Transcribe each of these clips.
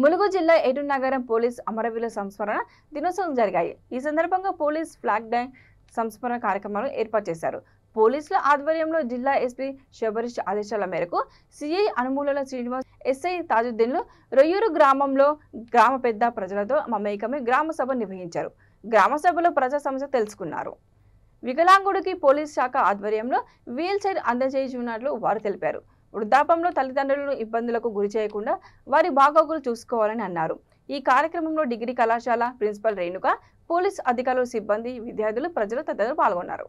ములుగు జిల్లా ఏటూరు నగరం పోలీస్ అమరవీరుల సంస్మరణ దినోత్సవం జరిగాయి. ఈ సందర్భంగా పోలీస్ ఫ్లాగ్ డే సంస్మరణ కార్యక్రమాలు ఏర్పాటు చేశారు. పోలీసుల ఆధ్వర్యంలో జిల్లా ఎస్పీ శబరీష్ ఆదేశాల మేరకు సిఐ అనుమూలల శ్రీనివాస్, ఎస్ఐ తాజుద్దీన్లు రొయ్యూరు గ్రామంలో గ్రామ పెద్ద ప్రజలతో మమేకమై గ్రామ సభ నిర్వహించారు. గ్రామ సభలో ప్రజా సమస్య తెలుసుకున్నారు. వికలాంగుడికి పోలీస్ శాఖ ఆధ్వర్యంలో వీల్ చైర్ అందజేయుచున్నట్లు వారు తెలిపారు. వృద్ధాపంలో తల్లిదండ్రులను ఇబ్బందులకు గురి చేయకుండా వారి బాగోగులు చూసుకోవాలని అన్నారు. ఈ కార్యక్రమంలో డిగ్రీ కళాశాల ప్రిన్సిపల్ రేణుక, పోలీస్ అధికారులు, సిబ్బంది, విద్యార్థులు, ప్రజలు తదితరులు పాల్గొన్నారు.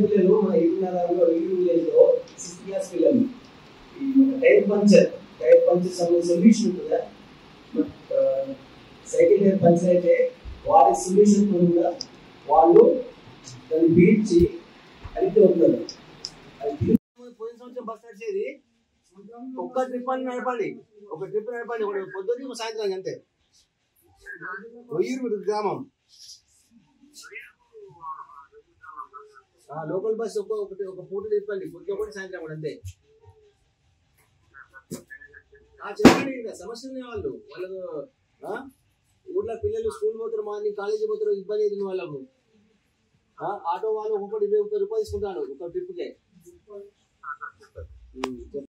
పిల్లలు మన ఏడున్నరలో విలేజ్ లో 6th క్లాస్ పిల్లలు ఈ టైర్ పంచర్ సొల్యూషన్ ఉంటుందా, సైకిల్ టైర్ పంచర్ అయితే వాటి సొల్యూషన్ కూడా వాళ్ళు దాన్ని బీడ్చి అడిగితే అవుతారు. అది పోయిన సంవత్సరం బస్ నడిచేది ఒక్క ట్రిప్ అని నడపండి, ఒక పొద్దున్న సాయంత్రం అంతే. రొయ్యూరు గ్రామం లోకల్ బస్ ఒక పూట తిప్పండి, పొద్దు ఒకటి సాయంత్రం కూడా అంతే. చెప్పండి, సమస్య ఉన్నాయి వాళ్ళకు ఊర్లో పిల్లలు స్కూల్ పోతారు, మార్నింగ్ కాలేజీ పోతారు, ఇబ్బంది అవుతుంది వాళ్ళకు. ఆటో వాళ్ళు ఒక్కొక్కటి 20 రూపాయలు తీసుకుంటాను ఒక ట్రిప్కే.